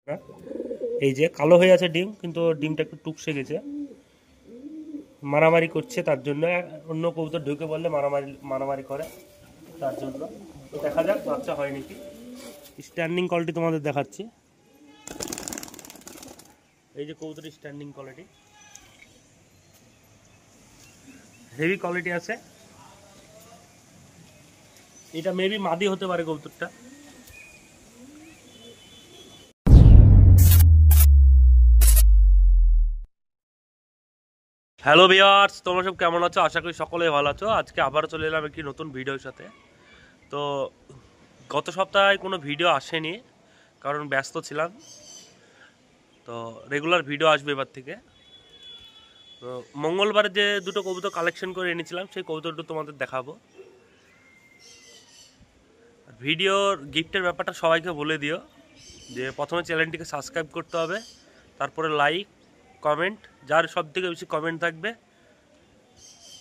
হ্যাঁ, এই যে কালো হয়ে আছে ডিম, কিন্তু ডিমটা একটু টুকসে গেছে, মারামারি করছে। তার জন্য অন্য কবুতর ঢুকে পড়লে মারামারি করে, তার জন্য। তো দেখা যাক বাচ্চা হয় নাকি। স্ট্যান্ডিং কোয়ালিটি তোমাদের দেখাচ্ছি। এই যে কবুতরের স্ট্যান্ডিং কোয়ালিটি, হেভি কোয়ালিটি আছে। এটা মেবি মাদি হতে পারে কবুতরটা। হ্যালো ভিউয়ার্স, তোমরা সব কেমন আছো? আশা করি সকলেই ভালো আছো। আজকে আবারও চলে এলাম একটি নতুন ভিডিওর সাথে। তো গত সপ্তাহে কোনো ভিডিও আসেনি, কারণ ব্যস্ত ছিলাম। তো রেগুলার ভিডিও আসবে এবার থেকে। তো মঙ্গলবারে যে দুটো কবুতর কালেকশন করে এনেছিলাম, সেই কবুতরটা তোমাদের দেখাবো। ভিডিওর গিফটের ব্যাপারটা সবাইকে বলে দিও যে প্রথমে চ্যানেলটিকে সাবস্ক্রাইব করতে হবে, তারপরে লাইক কমেন্ট, যার সব থেকে বেশি কমেন্ট থাকবে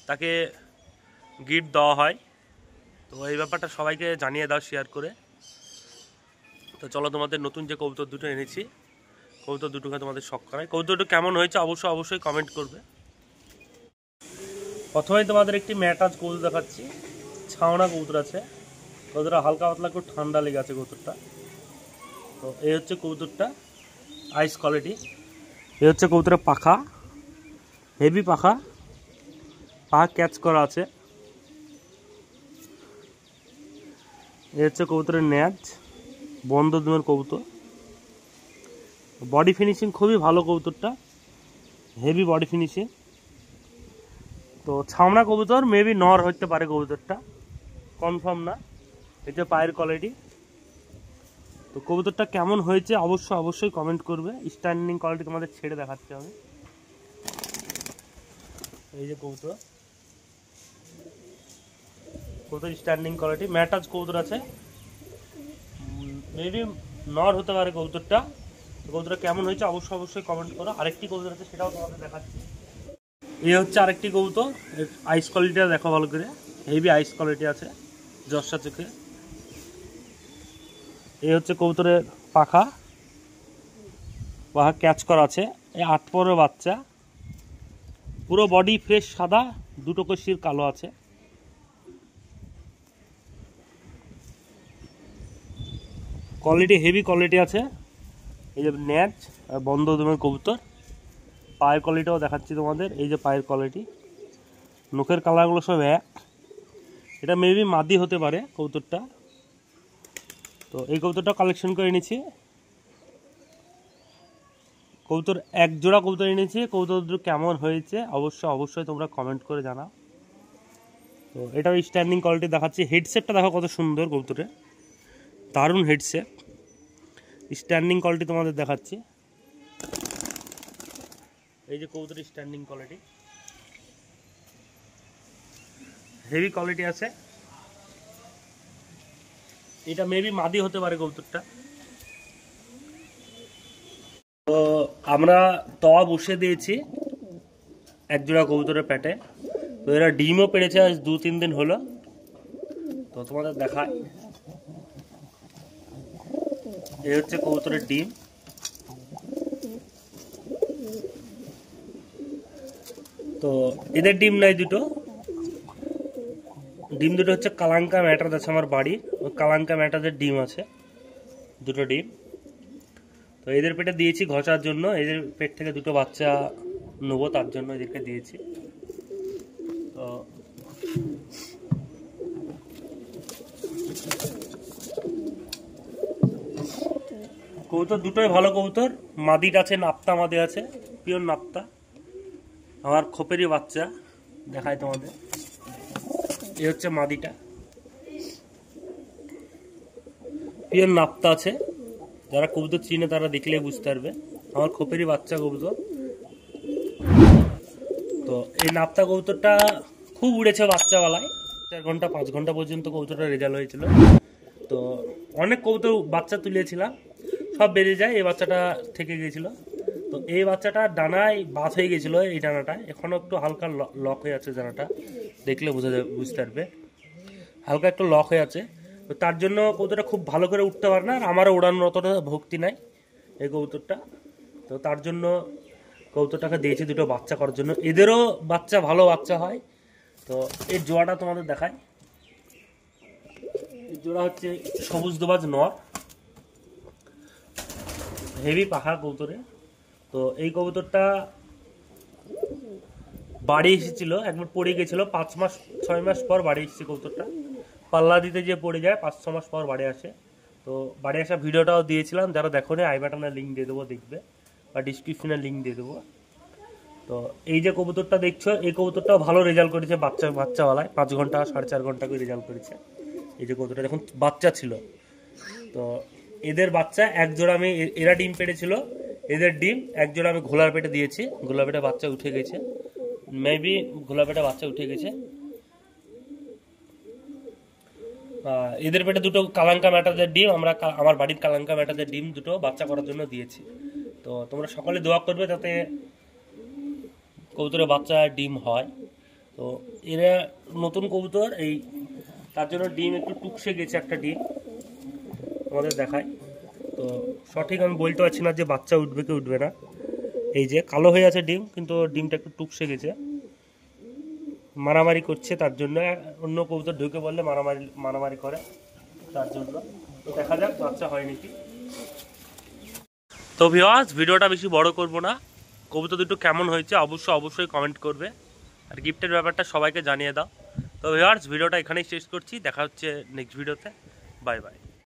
তাকে গিফট দেওয়া হয়। তো এই ব্যাপারটা সবাইকে জানিয়ে দাও শেয়ার করে। তো চলো, তোমাদের নতুন যে কবুতর দুটো এনেছি, কবুতর দুটোকে তোমাদের শখ করাই। কবুতর দুটো কেমন হয়েছে অবশ্যই কমেন্ট করবে। প্রথমেই তোমাদের একটি ম্যাটাজ কবুতর দেখাচ্ছি। ছাওনা কবুতর আছে, কবুতরটা হালকা পাতলা একটু ঠান্ডা লেগে আছে কবুতরটা। তো এই হচ্ছে কবুতরটা, আইস কোয়ালিটি। এই হচ্ছে কবুতরের পাখা, হেভি পাখা, পা ক্যাচ করা আছে। এই হচ্ছে কবুতরের ন্যাজ, বন্ধ দুমের কবুতর। বডি ফিনিশিং খুবই ভালো কবুতরটা, হেভি বডি ফিনিশিং। তো ছামড়া কবুতর, মেবি নর হতে পারে কবুতরটা, কনফার্ম না। এটা পায়ের কোয়ালিটি। তো কবুতরটা কেমন হয়েছে অবশ্যই কমেন্ট করবে। স্ট্যান্ডিং কোয়ালিটি তোমাদের ছেড়ে দেখাচ্ছে আমি। এই যে কবুতর স্ট্যান্ডিং কোয়ালিটি, ম্যাটাজ কবুতর আছে, মেবি নর হতে পারে কবুতরটা। কবুতরটা কেমন হয়েছে অবশ্যই কমেন্ট করো। আরেকটি কবুতর আছে, সেটাও তোমাদের দেখাচ্ছি। এই হচ্ছে আরেকটি কবুতর, আইস কোয়ালিটিটা দেখো ভালো করে, হেভি আইস কোয়ালিটি আছে, জর্সা চোখে। এই হচ্ছে কবুতরের পাখা ক্যাচ করা আছে। এই 8 পরের বাচ্চা, পুরো বডি ফ্রেশ সাদা, দুটো কষির কালো আছে। কোয়ালিটি হেভি কোয়ালিটি আছে। এই যে ন্যাচ বন্ধ দুমের কবুতর। পায়ের কোয়ালিটিও দেখাচ্ছি তোমাদের। এই যে পায়ের কোয়ালিটি, নখের কালারগুলো সব এক। এটা মেবি মাদি হতে পারে কবুতরটা। তো এই কবুতরটা কালেকশন করে এনেছি। কবুতর এক জোড়া কবুতর এনেছি। কবুতর কেমন হয়েছে অবশ্যই তোমরা কমেন্ট করে জানাও। তো এটাও স্ট্যান্ডিং কোয়ালিটি দেখাচ্ছি। হেডসেটটা দেখো কত সুন্দর কবুতরের, দারুণ হেডসেট। স্ট্যান্ডিং কোয়ালিটি তোমাদের দেখাচ্ছি। এই যে কবুতরের স্ট্যান্ডিং কোয়ালিটি, হেভি কোয়ালিটি আছে। এটা মেবি মাদি হতে পারে কবুতরটা। তো আমরা তওয়া বসে দিয়েছি এক জোড়া কবুতরের পেটে। তো এরা ডিমও পেড়েছে আজ 2-3 দিন হলো। তো তোমাদের দেখায়, এই হচ্ছে কবুতরের ডিম। তো এদের ডিম নাই দুটো, ডিম দুটো হচ্ছে কালাঙ্কা ম্যাটার আছে আমার বাড়ির, ওই কালাঙ্কা ম্যাটারের ডিম আছে দুটো ডিম। তো এদের পেটে দিয়েছি ঘষার জন্য, এদের পেট থেকে দুটো বাচ্চা নেবো, তার জন্য এদেরকে দিয়েছি। তো কবুতর দুটোই ভালো কবুতর। মাদির আছে, নাপ্তা মাদি আছে, পিওর নাপ্তা, আমার খোপেরই বাচ্চা। দেখায় তোমাদের, এই হচ্ছে মাদিটা, পিওর নাপ্তা আছে। যারা কবুতর চিনে তারা দেখলে বুঝতে পারবে, আমার খোপেরই বাচ্চা কবুতর। তো এই নাপ্তা কবুতরটা খুব উড়েছে বাচ্চাবেলায়, 4 ঘন্টা 5 ঘন্টা পর্যন্ত কবুতরটা রেজাল্ট হয়েছিল। তো অনেক কবুতর বাচ্চা তুলেছিলাম, সব বেড়ে যায়, এই বাচ্চাটা থেকে গিয়েছিল। তো এই বাচ্চাটা ডানায় বাত হয়ে গেছিলো, এই ডানাটা এখনও একটু হালকা লক হয়ে আছে, ডানাটা দেখলে বুঝতে পারবে, হালকা একটু লক হয়ে আছে। তো তার জন্য কবুতরটা খুব ভালো করে উঠতে পারে না, আর আমারও ওড়ানোর অতটা ভক্তি নাই, এই কবুতরটা। তো তার জন্য কবুতরটাকে দিয়েছি দুটো বাচ্চা করার জন্য, এদেরও বাচ্চা ভালো বাচ্চা হয়। তো এর জোড়াটা তোমাদের দেখাই। এর জোড়া হচ্ছে সবুজ দোবাজ নর, হেভি পাখা কবুতরে। তো এই কবুতরটা বাড়ি এসেছিল, একবার পড়ে গেছিল, 5 মাস পর বাড়ি এসেছে কবুতরটা। পাল্লা দিতে যে পড়ে যায় 5-6 মাস পর বাড়ি আসে। তো বাড়ি আসা ভিডিওটাও দিয়েছিলাম, যারা দেখো নি আই বাটনের লিঙ্ক দিয়ে দেবো, দেখবে, বা ডিসক্রিপশনের লিঙ্ক দিয়ে দেবো। তো এই যে কবুতরটা দেখছো, এই কবুতরটাও ভালো রেজাল্ট করেছে বাচ্চাওয়ালায়, 5 ঘন্টা 4.5 ঘন্টা করে রেজাল্ট করেছে। এই যে কবুতরটা যখন বাচ্চা ছিল, তো এদের বাচ্চা এক জোড়া আমি, এরা ডিম পেড়েছিল, এদের ডিম এক জোড়া আমি ঘোলার পেটে দিয়েছি, ঘোলার পেটে বাচ্চা উঠে গেছে, মেবি ঘোলার পেটে বাচ্চা উঠে গেছে। এদের পেটে দুটো কালাঙ্কা ম্যাটাদের ডিম আমার বাড়ির কালাঙ্কা ম্যাটাদের ডিম দুটো বাচ্চা করার জন্য দিয়েছি। তো তোমরা সকলে দোয়া করবে যাতে কবুতরের বাচ্চা ডিম হয়। তো এরা নতুন কবুতর, এই তার জন্য ডিম একটু টুকসে গেছে, একটা ডিম তোমাদের দেখায়। তো সঠিক আমি বলতে পারছি না যে বাচ্চা উঠবে কি উঠবে না। এই যে কালো হয়ে আছে ডিম, কিন্তু ডিমটা একটু টুকসে গেছে, মারামারি করছে, তার জন্য অন্য কবুতর ঢুকে বললে মারামারি করে, তার জন্য। তো দেখা যাক বাচ্চা হয় নাকি। তো ভিউয়ার্স, ভিডিওটা বেশি বড় করব না, কবুতর দুটো কেমন হয়েছে অবশ্যই কমেন্ট করবে, আর গিফটের ব্যাপারটা সবাইকে জানিয়ে দাও। তো ভিউয়ার্স, ভিডিওটা এখানেই শেষ করছি, দেখা হচ্ছে নেক্সট ভিডিওতে। Bye bye.